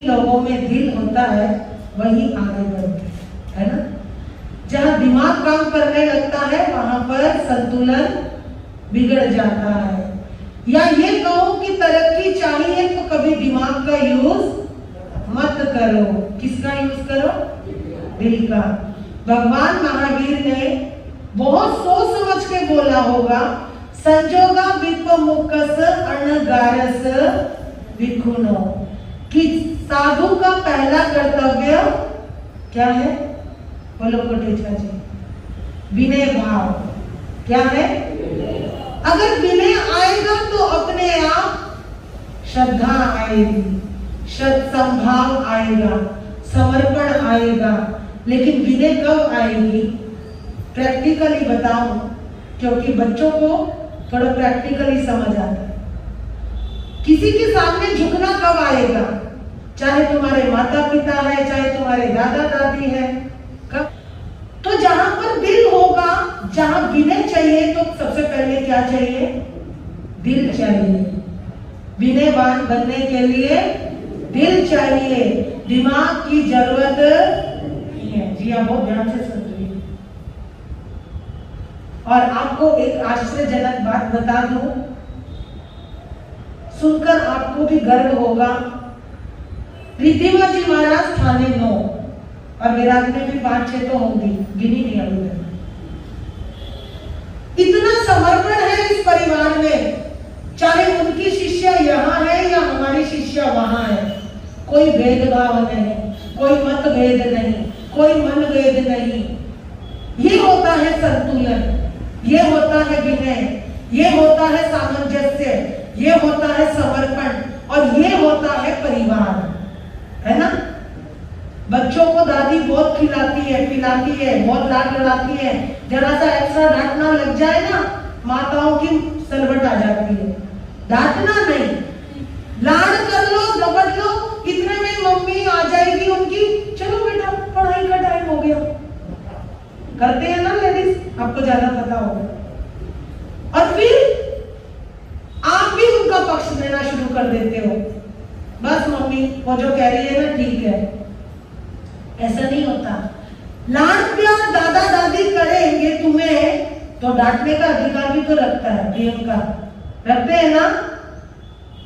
लोगों में दिल होता है वही आगे बढ़ते है ना। जहाँ दिमाग काम करने लगता है वहां पर संतुलन बिगड़ जाता है। या ये कहो कि तरक्की चाहिए तो कभी दिमाग का यूज मत करो। किसका यूज करो? दिल का। भगवान महावीर ने बहुत सोच समझ के बोला होगा, संजोगा विपमुखस अणगारस विखुनो, कि साधु का पहला कर्तव्य क्या है? बोलो कोटेचा जी। विनय भाव। क्या है? अगर विनय आएगा तो अपने आप श्रद्धा आएगी, सद्भाव आएगा, समर्पण आएगा। लेकिन विनय कब आएगी? प्रैक्टिकली बताऊं, क्योंकि बच्चों को थोड़ा प्रैक्टिकली समझ आता है। किसी के सामने झुकना कब आएगा? चाहे तुम्हारे माता पिता है, चाहे तुम्हारे दादा दादी है, कब? तो जहां पर दिल होगा, जहां विनय चाहिए, तो सबसे पहले क्या चाहिए? दिल चाहिए। विनयवान बनने के लिए दिल चाहिए, दिमाग की जरूरत नहीं है। जी आप बहुत ध्यान से सुन रही हैं। और आपको एक आश्चर्यजनक बात बता दूं, सुनकर आपको भी गर्व होगा। रिद्धिमा जी महाराज थाने 9 और विराट में भी 5-6 तो होंगी, गिनी नहीं अभी तक। इतना समर्पण है इस परिवार में, चाहे उनकी शिष्या यहाँ है या हमारी शिष्या वहां है। कोई भेदभाव नहीं, कोई मतभेद नहीं, कोई मनभेद नहीं। ये होता है संतुलन, ये होता है विनय, ये होता है सामंजस्य, ये होता है समर्पण, और ये होता है परिवार, है ना। बच्चों को दादी बहुत खिलाती है, पिलाती है, बहुत लाड लड़ाती है। जरा सा एक्स्ट्रा डांटना लग जाए ना, माताओं की सलबट आ जाती है। डांटना नहीं, लाड कर लो, झपट लो, इतने में मम्मी आ जाएगी उनकी, चलो बेटा पढ़ाई का टाइम हो गया। करते हैं ना लेडीज, आपको ज्यादा पता होगा। और फिर आप भी उनका पक्ष लेना शुरू कर देते हो। बस मम्मी वो जो कह रही है ना ठीक है। ऐसा नहीं होता। लाड प्यार दादा दादी करेंगे तुम्हें तो डांटने का अधिकार भी तो रखता है, प्रेम का रखते हैं ना।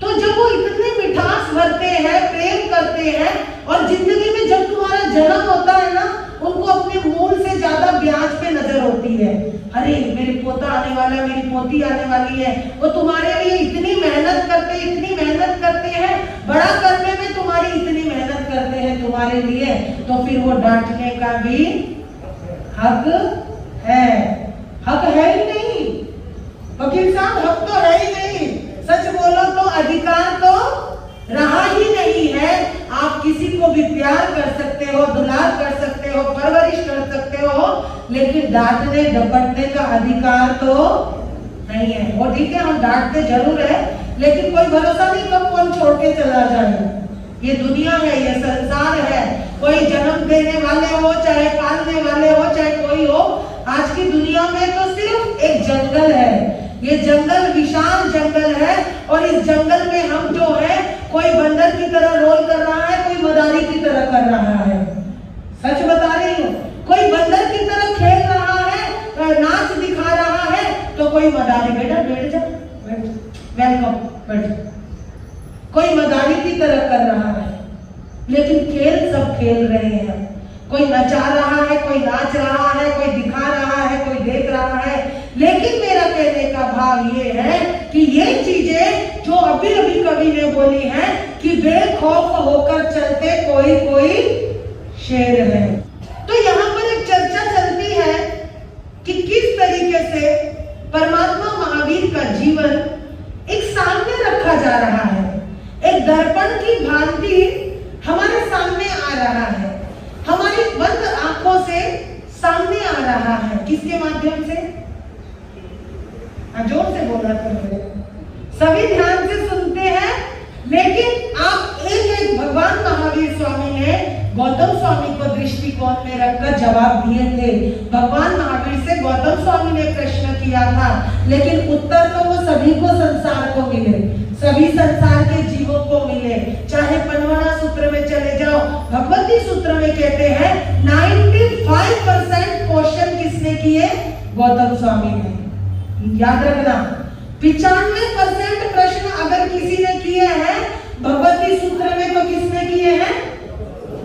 तो जब वो इतने मिठास भरते हैं, प्रेम करते हैं, और जिंदगी में जब तुम्हारा जन्म होता है ना, उनको अपने मूल से ज्यादा ब्याज पे नजर होती है। अरे मेरे पोता आने वाला है, मेरी पोती आने वाली है, वो तुम्हारे लिए इतनी मेहनत करते, इतनी मेहनत करते हैं, बड़ा करने में तुम्हारी इतनी मेहनत करते हैं तुम्हारे लिए, तो फिर वो डांटने का भी हक है। हक है ही नहीं वकील साहब, हक तो है ही नहीं। सच बोलो तो अधिकार तो रहा ही नहीं है। आप किसी को भी प्यार कर सकते हो, दुलार कर सकते हो, परवरिश कर सकते हो, लेकिन डांटने डपटने का अधिकार तो नहीं है। वो ठीक है, हम डांटते जरूर है, लेकिन कोई भरोसा नहीं कब कौन छोड़ के चला जाए। ये दुनिया है, ये संसार है। कोई जन्म देने वाले हो, चाहे पालने वाले हो, चाहे कोई हो, आज की दुनिया में तो सिर्फ एक जंगल है। ये जंगल विशाल जंगल है, और इस जंगल में हम जो है, कोई बंदर की तरह रोल कर रहा है, कोई मदारी की तरह कर रहा है। सच बता रही हूँ। कोई बंदर की तरह खेल रहा है, नाच दिखा रहा है, तो कोई मदारी, बेटा बैठ जा, वेलकम, बैठ जा। कोई मदारी की तरह कर रहा है, लेकिन खेल सब खेल रहे हैं। कोई नचा रहा है, कोई नाच रहा है, कोई दिखा रहा है, कोई देख रहा है। लेकिन मेरा कहने का भाव ये है कि ये चीजें जो अभी अभी कवि ने बोली हैं कि बेखौफ होकर चलते कोई कोई शेर है। तो यहाँ पर एक चर्चा चलती है कि किस तरीके से परमात्मा महावीर का जीवन एक सामने रखा जा रहा है, एक दर्पण की भांति हमारे सामने आ रहा है, हमारी बंद आंखों से सामने आ रहा है। किसके माध्यम से? जोर से बोला करो, सभी ध्यान से सुनते हैं। लेकिन आप एक भगवान महावीर स्वामी ने गौतम स्वामी को दृष्टिकोण में रखकर जवाब दिए थे। भगवान महावीर से गौतम स्वामी ने प्रश्न किया था, लेकिन उत्तर तो वो सभी को संसार को मिले, सभी संसार के जीवों को मिले, चाहे पनवाड़ा सूत्र में गौतम स्वामी ने। याद रखना 95% प्रश्न अगर किसी ने किए हैं भगवती सूत्र में तो किसने किए हैं?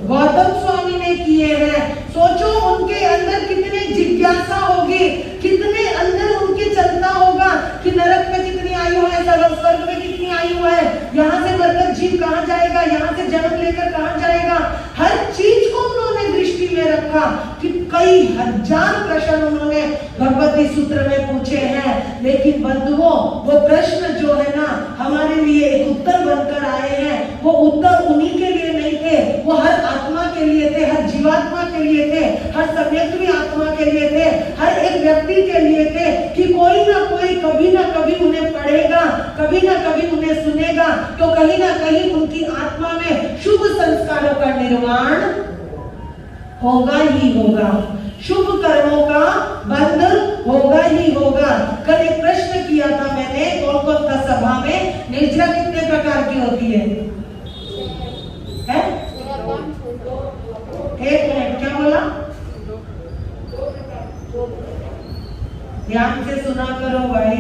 गौतम स्वामी ने किए हैं। सोचो उनके अंदर कितनी जिज्ञासा होगी, कितने अंदर उनके चलता होगा कि नरक में कितनी आयु है, स्वर्ग में कितनी आयु है, यहाँ से मरकर जीव कहाँ जाएगा, यहाँ से जन्म लेकर कहाँ जाएगा। हर चीज को उन्होंने दृष्टि में रखा कि कई हजार प्रश्न उन्होंने भगवती सूत्र में पूछे हैं। लेकिन बंधुओं वो प्रश्न जो है ना हमारे लिए एक उत्तर बनकर आए हैं। वो उत्तर उन्हीं के लिए नहीं थे, वो हर आत्मा के लिए थे, हर जीवात्मा के लिए थे, हर सव्यक्तवी आत्मा के लिए थे, हर एक व्यक्ति के लिए थे कि कोई ना कोई कभी ना कभी उन्हें पढ़ेगा, कभी ना कभी उन्हें सुनेगा, तो कहीं ना कहीं उनकी आत्मा में शुभ संस्कारों का निर्माण होगा ही होगा, शुभ कर्मों का बंध होगा ही होगा। कल एक प्रश्न किया था मैंने कौन कौन था सभा में, निर्जरा कितने प्रकार की होती है? एक मिनट, क्या बोला? ध्यान से सुना करो भाई।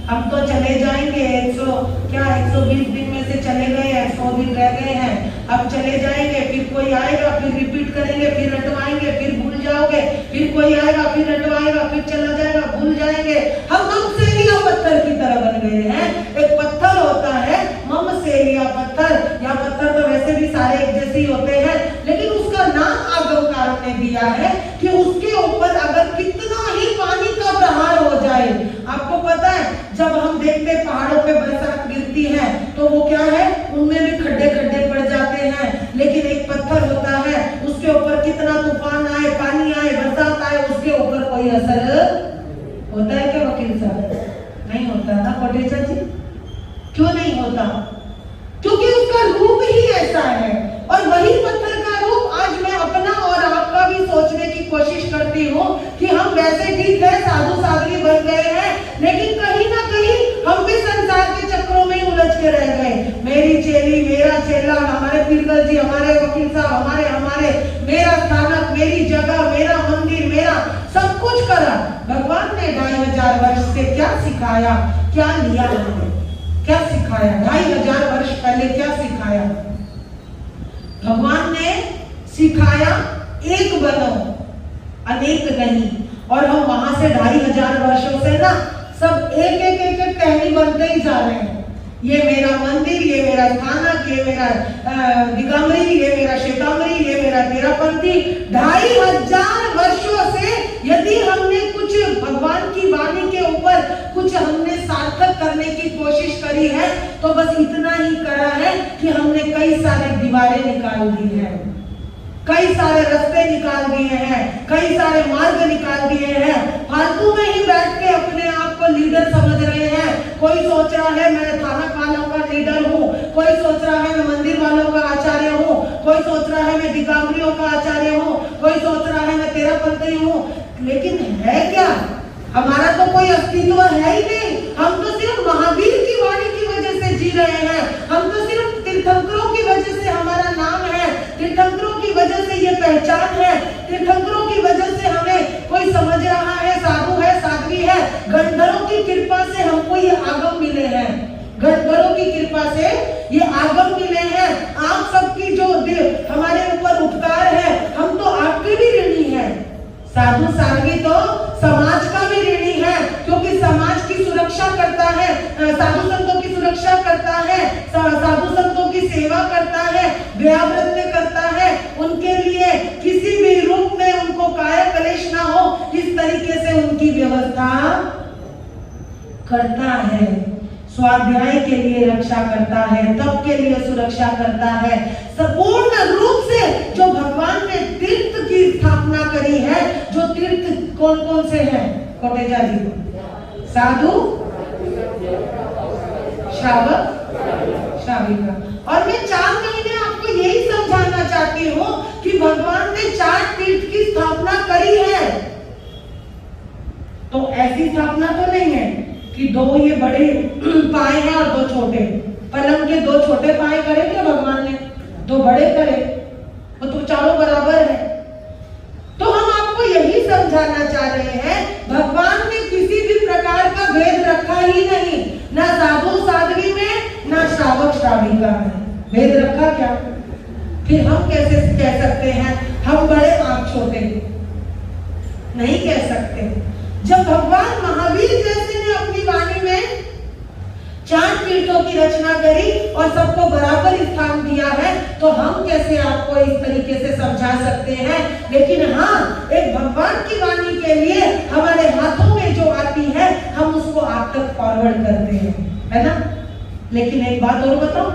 हम तो चले जाएंगे 120 दिन में से चले गए, 100 दिन रह गए हैं, अब चले जाएंगे, फिर कोई आएगा, फिर रिपीट करेंगे, फिर रटवाएंगे, फिर भूल जाओगे, फिर कोई आएगा, फिर रटवाएगा, फिर चला जाएगा, भूल जाएंगे। हम से लिया पत्थर की तरह बन गए हैं। एक पत्थर होता है मम से लिया पत्थर, या पत्थर तो वैसे भी सारे एक जैसे ही होते हैं, लेकिन उसका नाम आगमकार ने दिया है कि उसके ऊपर अगर कितना ही पानी का प्रहार हो जाए। आपको पता है जब हम देखते पहाड़ों पे बरसात गिरती है तो वो क्या है, उनमें भी खड्डे खड्डे पड़ जाते हैं, लेकिन एक पत्थर होता है उसके ऊपर कितना तूफान आए, पानी आए, बरसात आए, उसके ऊपर कोई असर होता है क्या वकील साहब? नहीं होता ना कोटेचा जी? क्यों नहीं होता? क्योंकि उसका रूप ही ऐसा है। और वही पत्थर का रूप आज मैं अपना और आपका भी सोचने की कोशिश करती हूँ कि हम वैसे ठीक है, साधु साध्वी बन गए हैं, लेकिन कहीं ना कहीं हम भी संसार के चक्रों में उलझ के रह गए। मेरी चेली, मेरा चेला, हमारे पीरगल जी, हमारे वकील साहब, हमारे मेरा स्थानक, मेरी जगह, मेरा मंदिर, मेरा सब कुछ करा। भगवान ने 2500 वर्ष से क्या सिखाया, क्या लिया हमने, क्या सिखाया? 2500 वर्ष पहले क्या सिखाया? भगवान ने सिखाया एक बनो अनेक नहीं। और हम वहां से 2500 वर्षों से ना सब एक एक टहनी बनते ही जा रहे हैं। ये मेरा मंदिर, ये मेरा स्थानक, ये मेरा दिगंबरी, ये मेरा श्वेतांबरी, ये मेरा तेरापंथी। 2500 वर्षों से यदि हमने कुछ भगवान की वाणी के ऊपर कुछ हमने सार्थक करने की कोशिश करी है तो बस इतना ही करा है कि हमने कई सारे दीवारें निकाल दी हैं, कई सारे रास्ते निकाल दिए हैं, कई सारे मार्ग निकाल दिए हैं। फालतू में ही बैठ के अपने आप को लीडर समझ रहे हैं। कोई सोच रहा है मैं थानक वालों का लीडर हूँ, कोई सोच रहा है मैं मंदिर वालों का आचार्य हूँ, कोई सोच रहा है मैं दिगंबरियों का आचार्य हूँ, कोई सोच रहा है मैं तेरापंथी हूँ। लेकिन है क्या? हमारा तो कोई अस्तित्व है ही नहीं। हम तो सिर्फ महावीर की वाणी की वजह से जी रहे हैं, हम तो सिर्फ तीर्थंकरों की वजह से हमारा नाम है, तीर्थंकरों की वजह से ये पहचान है, तीर्थंकरों की वजह से हमें कोई समझ रहा है, साधु है, साध्वी है। गंधर्वों की कृपा से हमको ये आगम मिले हैं, गंधर्वों की कृपा से ये आगम मिले हैं। आप सबकी जो हमारे ऊपर उपकार है, हम तो आपके भी ऋणी हैं। साधु साध्वी तो समाज का भी ऋणी है, क्योंकि समाज की सुरक्षा करता है, साधु संतों की सुरक्षा करता है, साधु संतों की सेवा करता है, व्याव्रत करता है, उनके लिए किसी भी रूप में उनको काया कलेश ना हो इस तरीके से उनकी व्यवस्था करता है। स्वाध्याय के लिए रक्षा करता है, तप के लिए सुरक्षा करता है। संपूर्ण रूप से जो भगवान ने तीर्थ की स्थापना करी है, जो तीर्थ कौन कौन से हैं कोटेजा जी? साधु, श्रावक, श्राविका। और मैं 4 महीने आपको यही समझाना चाहती हूँ कि भगवान ने 4 तीर्थ की स्थापना करी है। तो ऐसी स्थापना तो नहीं है कि 2 ये बड़े पाए हैं और 2 छोटे। पलंग के 2 छोटे पाए करे क्या भगवान ने? 2 बड़े करे, वो तो चारों बराबर है। तो हम आपको यही समझाना चाह रहे हैं, भगवान श्राविका है। भेद रखा क्या? फिर हम कैसे कह सकते हैं हम बड़े आप छोटे? नहीं कह सकते। जब भगवान महावीर जैसे ने अपनी वाणी में 4 तीर्थों की रचना करी और सबको बराबर स्थान दिया है, तो हम कैसे आपको इस तरीके से समझा सकते हैं? लेकिन हाँ, एक भगवान की वाणी के लिए हमारे हाथों में जो आती है हम उसको आप तक फॉरवर्ड करते हैं, है ना? लेकिन एक बात और बताओ,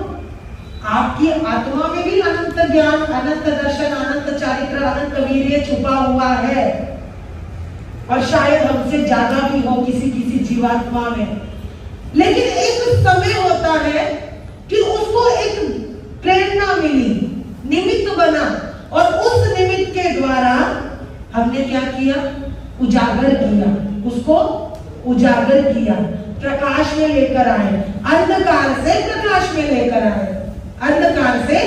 आपकी आत्मा में भी अनंत ज्ञान, अनंत दर्शन, अनंत चारित्र, अनंत वीर्य छुपा हुआ है और शायद हमसे ज्यादा भी हो किसी किसी जीवात्मा में। लेकिन एक समय होता है कि उसको एक प्रेरणा मिली, निमित्त बना और उस निमित्त के द्वारा हमने क्या किया? उजागर किया, उसको उजागर किया, प्रकाश में लेकर आए, अंधकार से प्रकाश में लेकर आए, अंधकार से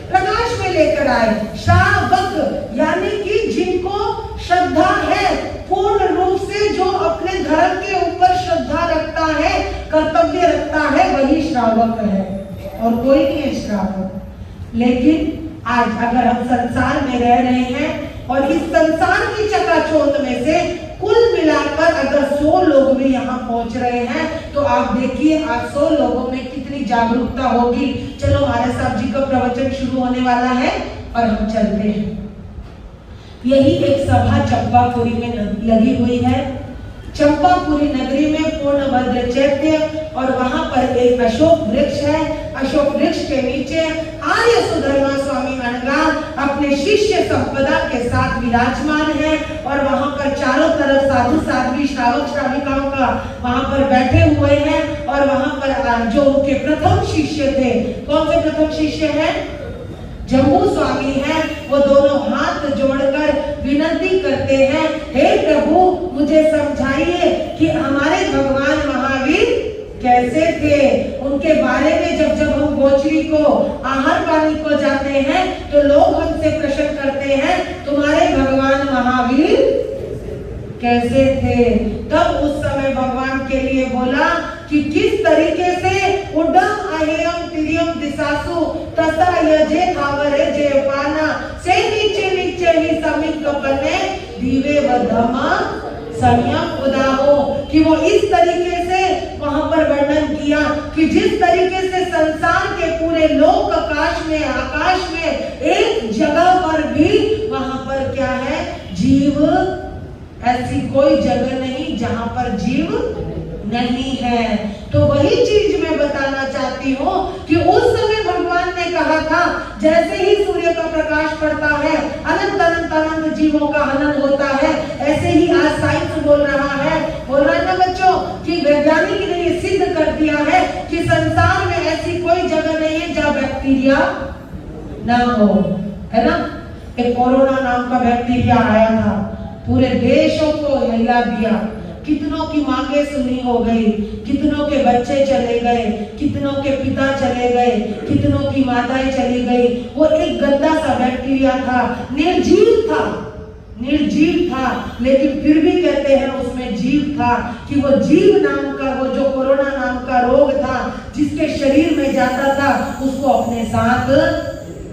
प्रकाश में लेकर आए। श्रावक यानी कि जिनको श्रद्धा है, पूर्ण रूप से जो अपने धर्म के ऊपर श्रद्धा रखता है, कर्तव्य रखता है, वही श्रावक है और कोई नहीं है श्रावक। लेकिन आज अगर हम संसार में रह रहे हैं और इस संसार की चकाचौंध में से कुल मिलाकर अगर 100 लोग भी यहाँ पहुंच रहे हैं, तो आप देखिए आज 100 लोगों में कितनी जागरूकता होगी। चलो महाराज साहब जी का प्रवचन शुरू होने वाला है और हम चलते हैं। यही एक सभा चंपापुरी में लगी हुई है। चंपापुरी नगरी में पूर्णभद्र चैत्य और वहां पर एक अशोक वृक्ष है। अशोक वृक्ष के नीचे आर्य सुधर्मा स्वामी अनगार अपने शिष्य संपदा के साथ विराजमान है और वहां पर चारों तरफ साधु साध्वी श्रावक श्राविकाओं का वहां पर बैठे हुए हैं और वहां पर जो उनके प्रथम शिष्य थे, कौन से प्रथम शिष्य हैं? जम्बू स्वामी हैं। वो दोनों हाथ जोड़कर विनती करते हैं, हे प्रभु मुझे समझाइए कि हमारे भगवान महावीर कैसे थे। उनके बारे में जब जब हम गोचरी को आहार पानी को जाते हैं तो लोग हमसे प्रश्न करते हैं तुम्हारे भगवान महावीर कैसे थे। तब उस समय भगवान के लिए बोला कि किस तरीके से उडम अहेयम तिरियम दिशासु तथा यजे थावरे जे पाना से नीचे नीचे ही समित कपने दीवे व धमा संयम उदाहो, कि वो इस तरीके से वहां पर वर्णन किया कि जिस तरीके से संसार के पूरे लोक आकाश में एक जगह पर भी वहां पर क्या है? जीव। ऐसी कोई जगह नहीं जहां पर जीव नहीं है। तो वही चीज मैं बताना चाहती हूँ कि उस समय भगवान ने कहा था जैसे ही सूर्य का प्रकाश पड़ता है अनंत अनंत अनंत जीवों का हनन होता है, ऐसे ही आज साइंस बोल रहा है ना बच्चों कि वैज्ञानिक ने ये सिद्ध कर दिया है कि संसार में ऐसी कोई जगह नहीं है जहाँ बैक्टीरिया ना हो, है ना? एक कोरोना नाम का बैक्टीरिया आया था, पूरे देशों को हिला दिया, कितनों की मांगे सुनी हो गई, कितनों के बच्चे चले गए, कितनों के पिता चले गए, कितनों की माताएं चली गई। वो एक गंदा सा बैक्टीरिया था, निर्जीव था, लेकिन फिर भी कहते हैं उसमें जीव था कि वो जीव नाम का वो जो कोरोना नाम का रोग था जिसके शरीर में जाता था उसको अपने साथ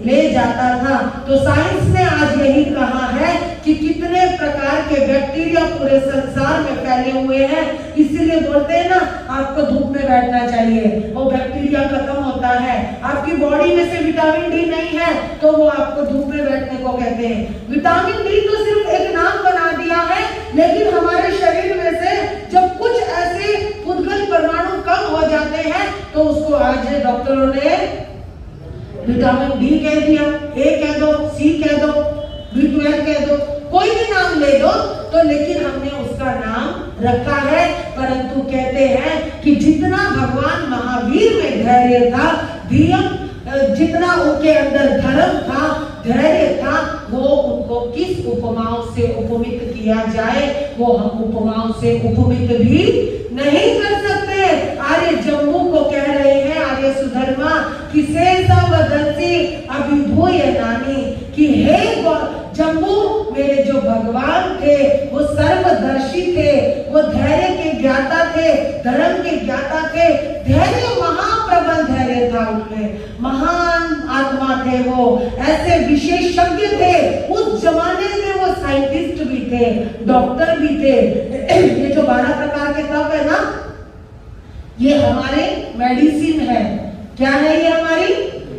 ले जाता था। तो साइंस ने आज यही कहा है कि कितने प्रकार के बैक्टीरिया पूरे संसार में फैले हुए हैं। इसीलिए बोलते हैं ना आपको धूप में बैठना चाहिए, वो बैक्टीरिया खत्म होता है। आपकी बॉडी में से विटामिन डी नहीं है तो वो आपको धूप में बैठने को कहते हैं। विटामिन डी तो सिर्फ एक नाम बना दिया है, लेकिन हमारे शरीर में से जब कुछ ऐसे उद्गल परमाणु कम हो जाते हैं तो उसको आज डॉक्टरों ने विटामिन डी कह दिया, ए कह दो, सी कह दो, B12 कह दो, कोई भी नाम ले दो, तो लेकिन हमने उसका नाम रखा है। परंतु कहते हैं कि जितना भगवान महावीर में धैर्य था, जितना उनके अंदर धर्म था, धैर्य था, वो उनको किस उपमाओं से उपमित किया जाए, वो हम उपमाओं से उपमित भी नहीं कर सकते। आर्य जम्बू को कह रहे हैं आर्य सुधर्मा कि शेषा वदंसी अभिभूय नानी, कि हे जम्बू मेरे जो भगवान थे वो सर्वदर्शी थे, वो धैर्य के ज्ञाता थे, धर्म के ज्ञाता थे, धैर्य महाप्रबल धैर्य था उनमें। थे, वो ऐसे विशेषज्ञ थे। उस जमाने में वो साइंटिस्ट भी थे, डॉक्टर भी थे। ये जो 12 प्रकार के तप है ना, ये हमारे मेडिसिन है। क्या है ये? हमारी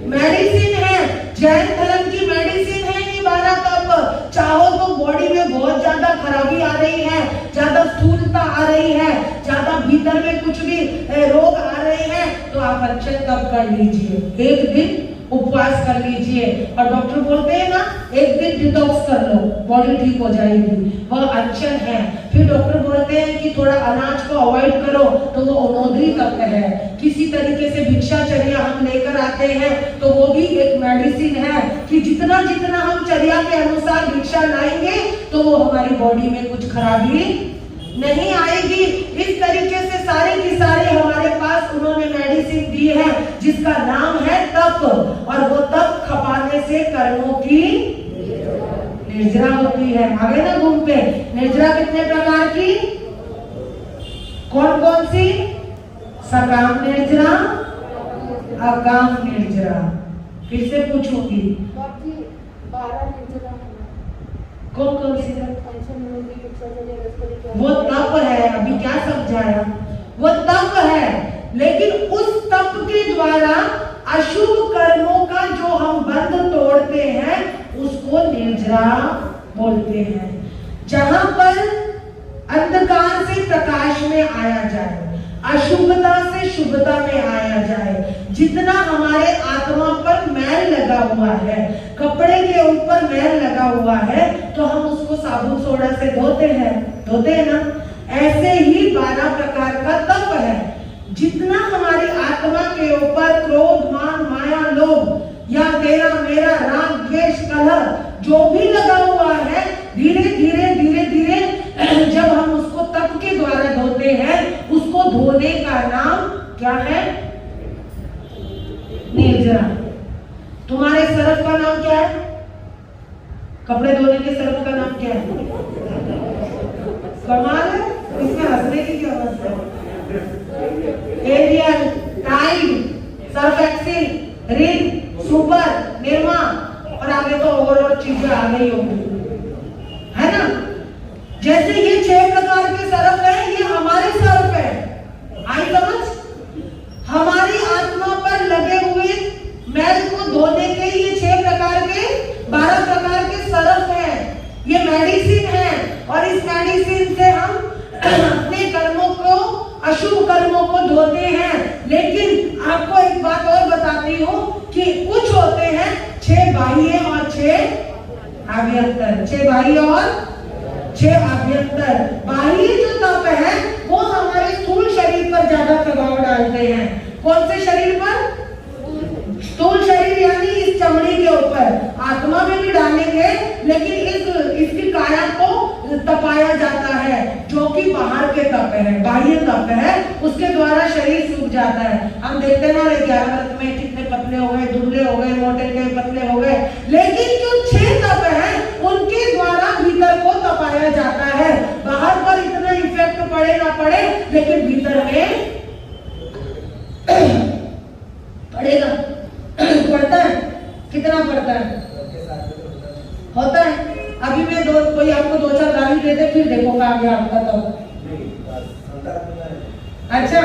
मेडिसिन है। जैन धर्म की मेडिसिन है ये 12 तप। चाहो तो बॉडी में बहुत ज्यादा खराबी आ रही है, ज्यादा स्थूलता आ रही है, ज्यादा भीतर में कुछ भी रोग आ रहे हैं, तो आप अच्छे तप कर लीजिए, एक दिन उपवास कर लीजिए। और डॉक्टर बोलते हैं ना, एक दिन डिटॉक्स कर लो, बॉडी ठीक हो जाएगी, वह अनशन है। फिर डॉक्टर बोलते हैं कि थोड़ा अनाज को अवॉइड करो, तो वो ओनोद्री तप है। किसी तरीके से भिक्षाचर्या हम लेकर आते हैं, तो वो भी एक मेडिसिन है कि जितना जितना हम चर्या के अनुसार भिक्षा लाएंगे, तो वो हमारी बॉडी में कुछ खराबी नहीं आएगी। इस तरीके से सारे की सारे हमारे पास उन्होंने मेडिसिन दी है, जिसका नाम है तप। और वो तप खपाने से कर्मों की निर्जरा होती है। आगे ना घूम पे, निर्जरा कितने प्रकार की? कौन कौन सी? सकाम निर्जरा, अकाम निर्जरा। फिर से पूछूंगी, कौन कौन सी? वो तप है, अभी क्या समझाया? वो तप है, लेकिन उस तप के द्वारा अशुभ कर्मों का जो हम बंध तोड़ते हैं, उसको निर्जरा बोलते हैं। जहां पर अंधकार से प्रकाश में आया जाए, अशुभता से शुभता में आया जाए। जितना हमारे आत्मा पर मैल लगा हुआ है, कपड़े के ऊपर मैल लगा हुआ है, तो हम उसको साबुन सोडा से धोते हैं ना। ऐसे ही 12 प्रकार का तप है। जितना हमारी आत्मा के ऊपर क्रोध, मान, माया, लोभ या तेरा मेरा, राग, द्वेष, कलह जो भी लगा हुआ है, धीरे धीरे धीरे धीरे जब हम उसको तप के द्वारा धोते हैं, उसको धोने का नाम क्या है? निर्जरा। तुम्हारे सर्फ का नाम क्या है? कपड़े धोने के सर्फ का नाम क्या है? कमाल है, इसमें हंसने की क्या बात है? एरियल, टाइड, सर्फ एक्सेल, रिन, सुपर, निर्मा, और आगे तो और चीजें आ गई होंगी, है ना। जैसे ये 6 प्रकार के सर्फ है, ये हमारे सर्फ है। आई समझ? हमारी आत्मा पर लगे हुए मैल को धोने के ये 6 प्रकार के 12 प्रकार के सर्फ है। ये मेडिसिन है, और इस मेडिसिन से हम अपने कर्मों को, अशुभ कर्मों को धोते हैं। लेकिन आपको एक बात और बताती हूँ कि कुछ होते हैं 6 बाह्य और 6 आभ्यंतर। 6 बाह्य और 6 आभ्यंतर। बाह्य जो तप है वो हमारे स्थूल शरीर पर ज्यादा प्रभाव डालते हैं। कौन से शरीर पर? स्थूल शरीर, यानी इस चमड़ी के ऊपर। आत्मा में भी डालेंगे, लेकिन इसकी काया को तपाया जाता है, जो कि बाहर के तप है, बाह्य तप है। उसके द्वारा शरीर सूख जाता है। हम देखते ना 11 व्रत में कितने पतले हो गए, दुबले हो गए, मोटे गए, पतले हो गए। लेकिन जो 6 तप है, उनके द्वारा भीतर को तपाया जाता है। बाहर पर इतना इफेक्ट पड़े ना पड़े, लेकिन भीतर में पड़ेगा। पड़ता है, कितना पड़ता है? होता है। अभी मैं कोई आपको 2-4 गाली दे दे, फिर देखो कहाँ गया आपका तब। अच्छा,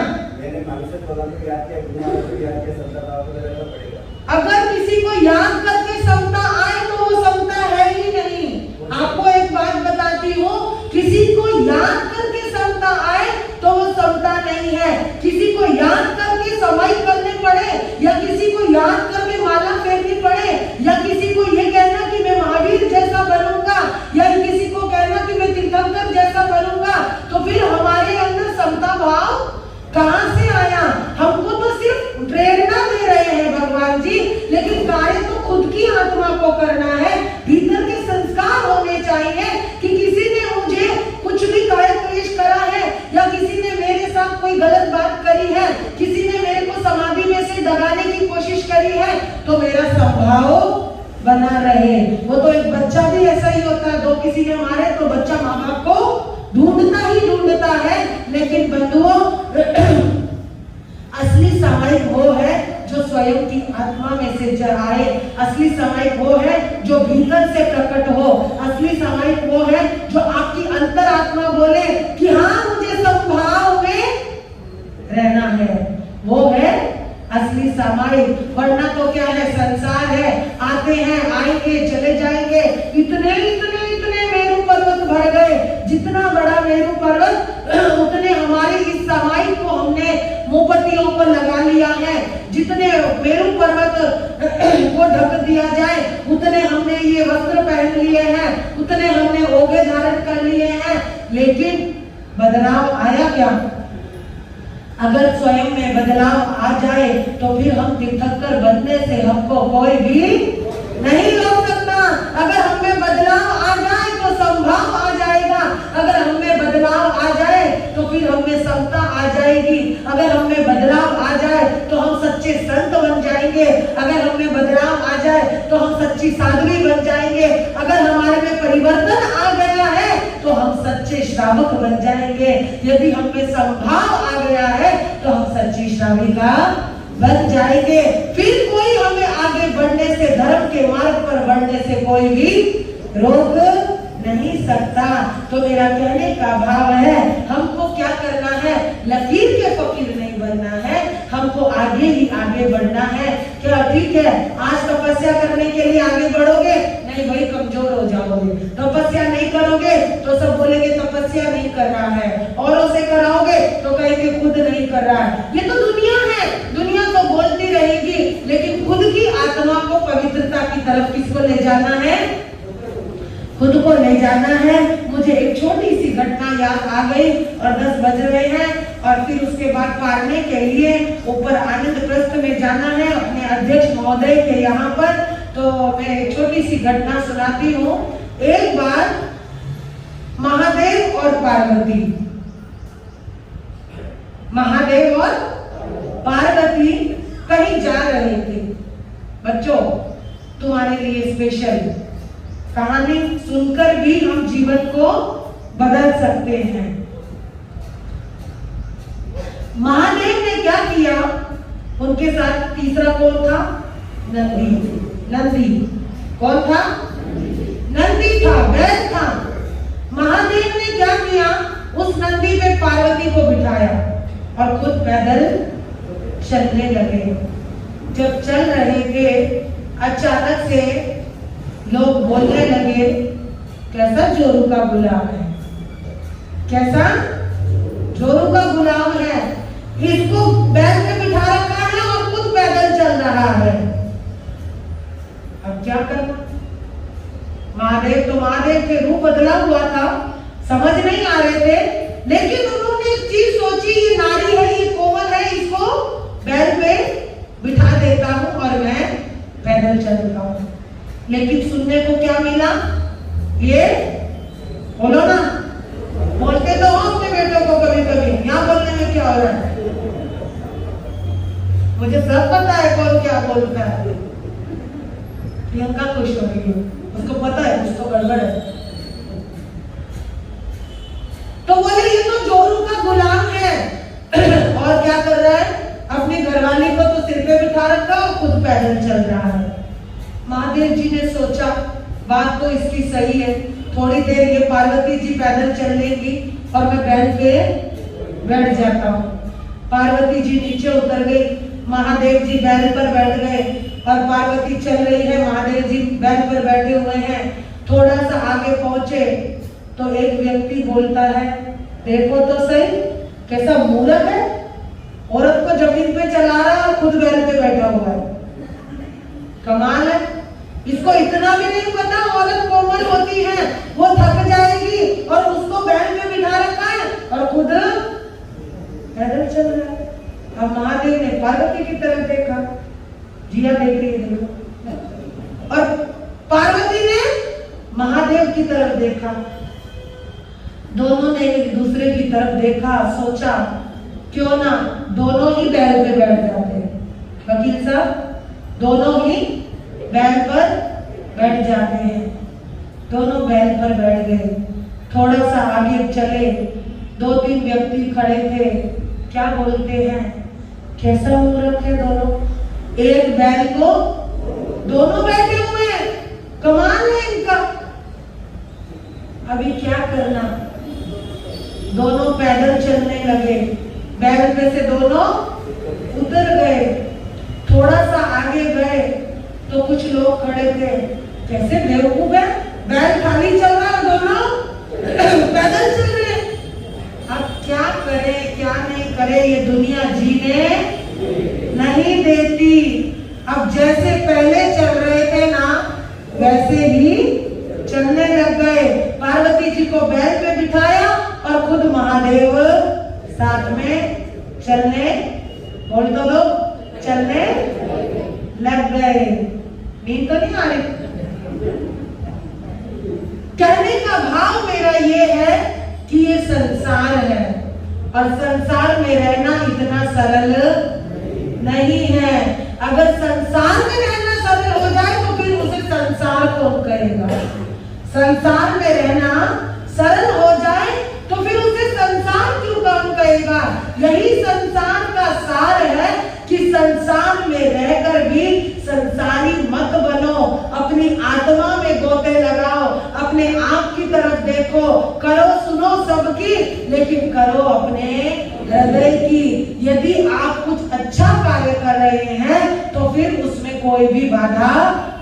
अगर किसी को याद करके समता आए तो वो समता है ही नहीं। आपको एक बात बताती हूँ, किसी को याद करके समता आए तो वो समता नहीं है। किसी को याद करके समाई करने पड़े, या किसी को याद करके माला फेरनी पड़े, या किसी को ये कहना कि मैं महावीर जैसा बनूंगा, या किसी को कहना कि मैं तीर्थंकर जैसा बनूंगा, तो फिर हमारे अंदर समता भाव कहां से आया? हमको तो सिर्फ प्रेरणा दे रहे हैं भगवान जी, लेकिन कार्य तो खुद की आत्मा को करना है। भीतर के संस्कार होने चाहिए कि किसी ने मुझे कुछ भी काय क्लेश करा है, या किसी ने मेरे साथ कोई गलत बात करी है, किसी ने मेरे को समाधि में से दबाने की कोशिश करी है, तो मेरा स्वभाव बना रहे। वो तो एक बच्चा भी ऐसा ही होता है, 2 किसी ने मारे तो बच्चा माँ बाप को ढूंढता ही ढूंढता है। लेकिन बंधुओं, असली सामायिक वो है जो स्वयं की आत्मा में से आए। असली सामायिक वो है जो भीतर से प्रकट हो। असली सामायिक वो है जो आपकी अंतरात्मा बोले कि हाँ मुझे संभाव में रहना है। वो है असली सामायिक। वरना तो क्या है, संसार है, आते हैं आएंगे चले जाएंगे। इतने इतने इतने मेरू पर्वत भर गए, जितना बड़ा मेरू पर्वत उतने हमारी इस सामायिक को हमने मोमबत्तियों पर लगा लिया है। जितने मेरू पर्वत को ढक दिया जाए उतने हमने ये वस्त्र पहन लिए हैं, उतने हमने ओगे धारण कर लिए हैं। लेकिन बदलाव आया क्या? अगर स्वयं में बदलाव आ जाए तो फिर हम तीर्थंकर बनने से हमको कोई भी नहीं रोक सकता। अगर हमें बदलाव आ जाए तो संभाव आ जाएगा। अगर हमें बदलाव आ जाए तो फिर हमें समता आ जाएगी। अगर हमें बदलाव आ जाए तो हम सच्चे संत बन जाएंगे। अगर हमें बदलाव आ जाए तो हम सच्ची साध्वी बन जाएंगे। अगर हमारे में परिवर्तन आ गया है तो हम सच्चे श्रावक बन जाएंगे। यदि हमें संभाव आ गया है तो हम सच्ची श्राविका बन जाएंगे। फिर कोई हमें आगे बढ़ने से, धर्म के मार्ग पर बढ़ने से कोई भी रोक नहीं सकता। तो मेरा कहने का भाव है, हमको क्या करना है? लकीर के फकीर नहीं बनना है, हमको आगे ही आगे बढ़ना है। क्या ठीक है, आज तपस्या करने के लिए आगे बढ़ोगे? नहीं भाई, कमजोर हो जाओगे। तपस्या नहीं करोगे तो सब बोलेंगे तपस्या नहीं कर रहा है। औरों से कराओगे तो कहेंगे खुद नहीं कर रहा है। ये तो दुनिया है, दुनिया तो बोलती रहेगी, लेकिन खुद की आत्मा को पवित्रता की तरफ किसको ले जाना है? खुद को ले जाना है। मुझे एक छोटी सी घटना याद आ गई और 10 बज रहे हैं और फिर उसके बाद पारने के लिए ऊपर आनंद प्रस्थ में जाना है अपने अध्यक्ष महोदय के यहाँ पर। तो मैं एक छोटी सी घटना सुनाती हूँ। एक बार महादेव और पार्वती कहीं जा रहे थे। बच्चों, तुम्हारे लिए स्पेशल कहानी सुनकर भी हम जीवन को बदल सकते हैं। महादेव ने क्या किया? उनके साथ तीसरा कौन था? नंदी। कौन था? नंदी था, बैल था। महादेव ने क्या किया? उस नंदी पे पार्वती को बिठाया और खुद पैदल चलने लगे। जब चल रहे थे, अचानक से लोग बोलने लगे, कैसा जोरू का गुलाम है, कैसा जोरू का गुलाम है, इसको बैल पे बिठा रखा है और खुद पैदल चल रहा है। अब क्या करना? महादेव तो महादेव के रूप बदला हुआ था, समझ नहीं आ रहे थे, लेकिन उन्होंने एक चीज सोची, ये नारी है, ये कोमल है, इसको बैल पे बिठा देता हूं और मैं पैदल चलता हूं। लेकिन सुनने को क्या मिला? ये बोलो ना, बोलते तो हो अपने बेटों को कभी कभी, यहाँ बोलने में क्या हो रहा है? मुझे सब पता है कौन क्या बोलता है। प्रियंका खुश हो रही है, उसको पता है कुछ तो गड़बड़ है। तो बोले ये तो जोरू का गुलाम है और क्या कर रहा है? अपनी घरवाली को तो सिर पे बिठा रखा और खुद पैदल चल रहा है। महादेव जी ने सोचा बात तो इसकी सही है, थोड़ी देर ये पार्वती जी पैदल चल लेंगी और मैं बैल पे बैठ जाता हूँ। पार्वती जी नीचे उतर गई, महादेव जी बैल पर बैठ गए और पार्वती चल रही है, महादेव जी बैल पर बैठे हुए हैं। थोड़ा सा आगे पहुंचे तो एक व्यक्ति बोलता है, देखो तो सही कैसा मूर्ख है, औरत को जमीन पे चला रहा है और खुद बैल पे बैठा हुआ है। कमाल है, इसको इतना भी नहीं पता औरत कोमल होती है, वो थक जाएगी और उसको बैल पे बिठा रखा है और खुद पैदल चल रहा है। अब महादेव ने पार्वती की तरफ देखा, जिया देख रही है देखो, और पार्वती ने महादेव की तरफ देखा। दोनों ने एक दूसरे की तरफ देखा, सोचा क्यों ना दोनों ही बैल पे बैठ जाते हैं। वकील साहब, दोनों ही बैल पर बैठ जाते हैं। दोनों बैल पर बैठ गए। थोड़ा सा आगे चले, 2-3 व्यक्ति खड़े थे। क्या बोलते हैं, कैसा मूर्ख है दोनों, एक बैल को दोनों बैठे हुए हैं, कमाल है इनका। अभी क्या करना, दोनों पैदल चलने लगे, बैल पे से दोनों उतर गए। थोड़ा सा आगे गए तो कुछ लोग खड़े थे, कैसे बेवकूफ है, बैल खाली चल रहा है, दोनों पैदल चल रहे। अब क्या करे क्या नहीं करे, ये दुनिया जीने नहीं देती। अब जैसे पहले चल रहे थे ना, वैसे ही चलने लग गए। पार्वती जी को बैल पे बिठाया और खुद महादेव साथ में चलने, बोल दो लोग, चलने लग गए। नींद तो नहीं आ रही? कहने का भाव मेरा ये है कि ये संसार है और संसार में रहना इतना सरल नहीं है। अगर संसार में रहना सरल हो जाए तो फिर उसे संसार कौन कहेगा? संसार में रहना सरल हो जाए तो फिर उसे संसार क्यों कौन कहेगा? यही संसार का सार है कि संसार में रहकर भी संसारी मत बनो, अपनी आत्मा में गोते लगाओ, अपने आप की तरफ देखो, करो सुनो सबकी, लेकिन करो अपने हृदय की। यदि आप कुछ अच्छा कार्य कर रहे हैं तो फिर उसमें कोई भी बाधा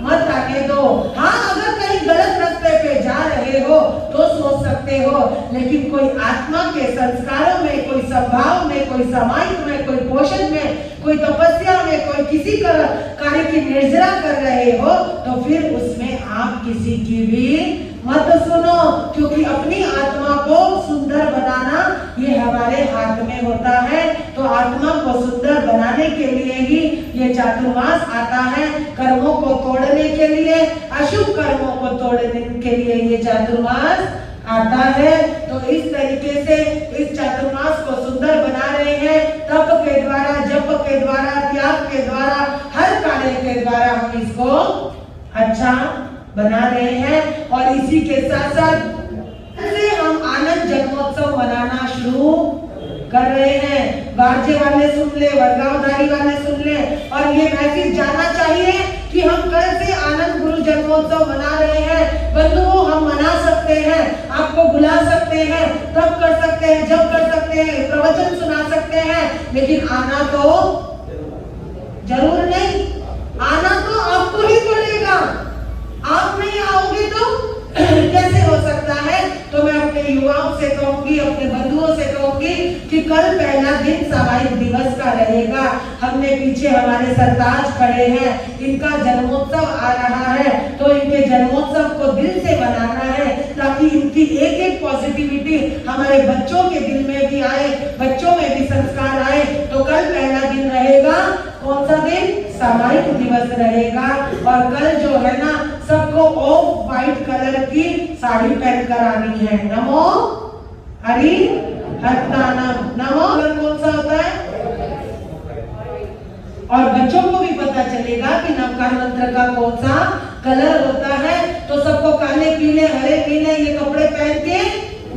मत आने दो। हाँ, अगर कहीं गलत रास्ते पे जा रहे हो तो सोच सकते हो, लेकिन कोई आत्मा के संस्कारों में, कोई स्वभाव में, कोई सामायिक में, कोई पोषण में, कोई तपस्या में, कोई किसी कार्य की निर्जरा कर रहे हो तो फिर उसमें आप किसी की भी मत सुनो, क्योंकि अपनी आत्मा को सुंदर बनाना ये हमारे हाथ में होता है। तो आत्मा को सुंदर बनाने के लिए ही ये चातुर्मास आता है, कर्मों को तोड़ने के लिए, अशुभ कर्मों को तोड़ने के लिए ये चातुर्मास आता है। तो इस तरीके से इस चातुर्मास को सुंदर बना रहे हैं, तप के द्वारा, जप के द्वारा, त्याग के द्वारा, हर कार्य के द्वारा हम इसको अच्छा बना रहे हैं। और इसी के साथ साथ हम आनंद जन्मोत्सव मनाना शुरू कर रहे हैं। बारजे वाले सुन ले, वरगावधारी वाले सुन ले, और ये मैसेज जाना चाहिए कि हम कल से आनंद गुरु जन्मोत्सव मना रहे हैं। बंधुओं, हम मना सकते हैं, आपको बुला सकते हैं, तब कर सकते हैं, जब कर सकते हैं, प्रवचन सुना सकते हैं, लेकिन आना तो जरूर नहीं। आना तो आपको ही पड़ेगा। आप नहीं आओगे तो कैसे हो सकता है? तो मैं अपने युवाओं से कहूंगी, अपने बंधुओं से कहूंगी कि कल पहला दिन सामायिक दिवस का रहेगा। हमने पीछे हमारे सरताज खड़े हैं, इनका जन्मोत्सव आ रहा है, तो इनके जन्मोत्सव को दिल से मनाना है, ताकि इनकी एक एक पॉजिटिविटी हमारे बच्चों के दिल में भी आए, बच्चों में भी संस्कार आए। तो कल पहला दिन रहेगा, कौन सा दिन? सामायिक दिवस रहेगा। और कल जो है ना, सबको ऑफ व्हाइट कलर की साड़ी पहनकर आनी है। नमो हरि हरतानम। नमो कौन सा होता है? और बच्चों को भी पता चलेगा कि नवकार मंत्र का कौन सा कलर होता है। तो सबको काले पीले हरे पीले ये कपड़े पहन के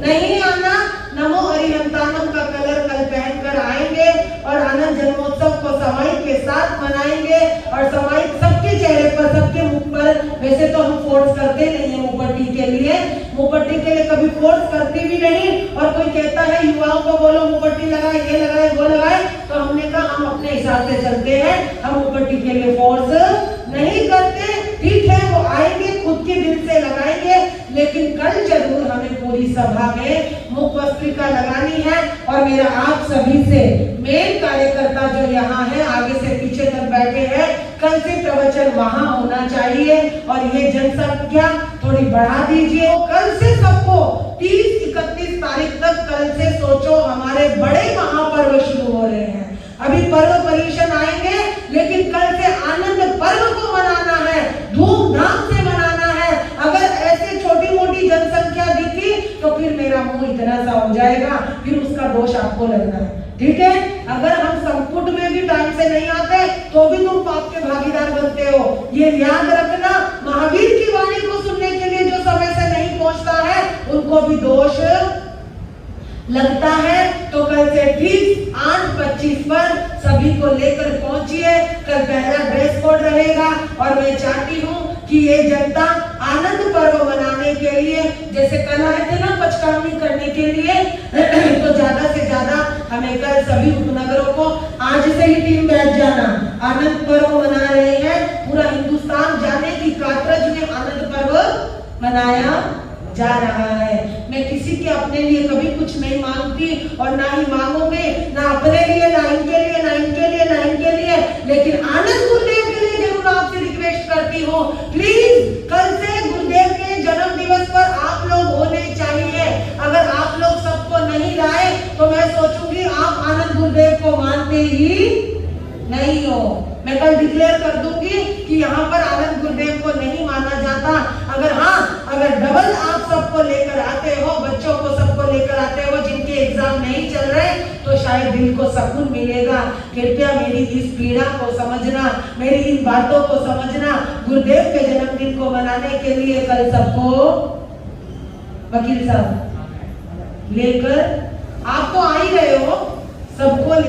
नहीं आना। नमो हरिहंतानम का कलर कल पहनकर आएंगे और आनंद जन्मोत्सव को सामायिक के साथ मनाएंगे। और सामायिक सबके चेहरे पर, सबके मुख पर, वैसे तो हम फोर्स करते नहीं है मुपट्टी के लिए, मुपट्टी के लिए कभी फोर्स करते भी नहीं। और कोई कहता है युवाओं को बोलो मुपट्टी लगाए, ये लगाए, वो लगाए, तो हमने कहा हम अपने हिसाब से चलते हैं, हम मुपट्टी के लिए फोर्स नहीं करते। ठीक है, वो आएंगे, खुद के दिल से लगाएंगे, लेकिन कल जरूर हमें पूरी सभा में मुख वस्त्रिका लगानी है। और मेरा आप सभी से, मेन कार्यकर्ता जो यहाँ है, आगे से पीछे तक बैठे हैं, कल से प्रवचन वहां होना चाहिए और ये जनसंख्या थोड़ी बढ़ा दीजिए। तो कल से सबको 30-31 तारीख तक कल से सोचो, हमारे बड़े महापर्व शुरू हो रहे हैं। अभी पर्व पर्यूषण आएंगे, लेकिन कल से आनंद पर्व को मनाना है, धूमधाम से मनाना है। अगर ऐसे छोटी मोटी जनसंख्या दिखी तो फिर मेरा मुंह इतना सा हो जाएगा, फिर उसका दोष आपको लगना है। ठीक है, अगर हम संपुट में भी टाइम से नहीं आते तो भी तुम पाप के भागीदार बनते हो, ये याद रखना। महावीर की वाणी को सुनने के लिए जो समय से नहीं पहुंचता है, उनको भी दोष लगता है। तो कल से ठीक 8:25 पर सभी सभी को लेकर पहुंचिए। कल पहला ड्रेस कोड रहेगा और मैं चाहती हूँ कि ये जनता आनंद पर्व मनाने के लिए, जैसे कल आए थे ना पचकावनी करने के लिए, तो ज्यादा से ज्यादा हमें कल सभी उपनगरों को आज से ही टीम बैठ जाना। आनंद पर्व मना रहे हैं, पूरा हिंदुस्तान जाने की कातरज में आनंद पर्व मनाया जा रहा है। मैं किसी के अपने लिए कभी कुछ नहीं मांगती और ना ही मांगूंगी, ना अपने लिए, ना इनके लिए, ना इनके लिए, ना इनके लिए, लेकिन आनंद गुरुदेव के लिए जरूर आपसे रिक्वेस्ट करती हूँ, प्लीज कल से गुरुदेव के जन्म दिवस पर आप लोग होने चाहिए। अगर आप लोग सबको नहीं लाए तो मैं सोचूंगी आप आनंद गुरुदेव को मानते ही नहीं हो। मैं कल डिक्लेयर कर दूंगी कि यहाँ पर आनंद गुरुदेव को नहीं माना जाता। अगर डबल आप सबको लेकर आते हो, बच्चों को सबको लेकर आते हो जिनके एग्जाम नहीं चल रहे, तो शायद दिल को सुकून मिलेगा। कृपया मेरी इस पीड़ा को समझना, मेरी इन बातों को समझना। गुरुदेव के जन्मदिन को मनाने के लिए कल सबको, वकील साहब, लेकर आप तो आ ही रहे हो, सबको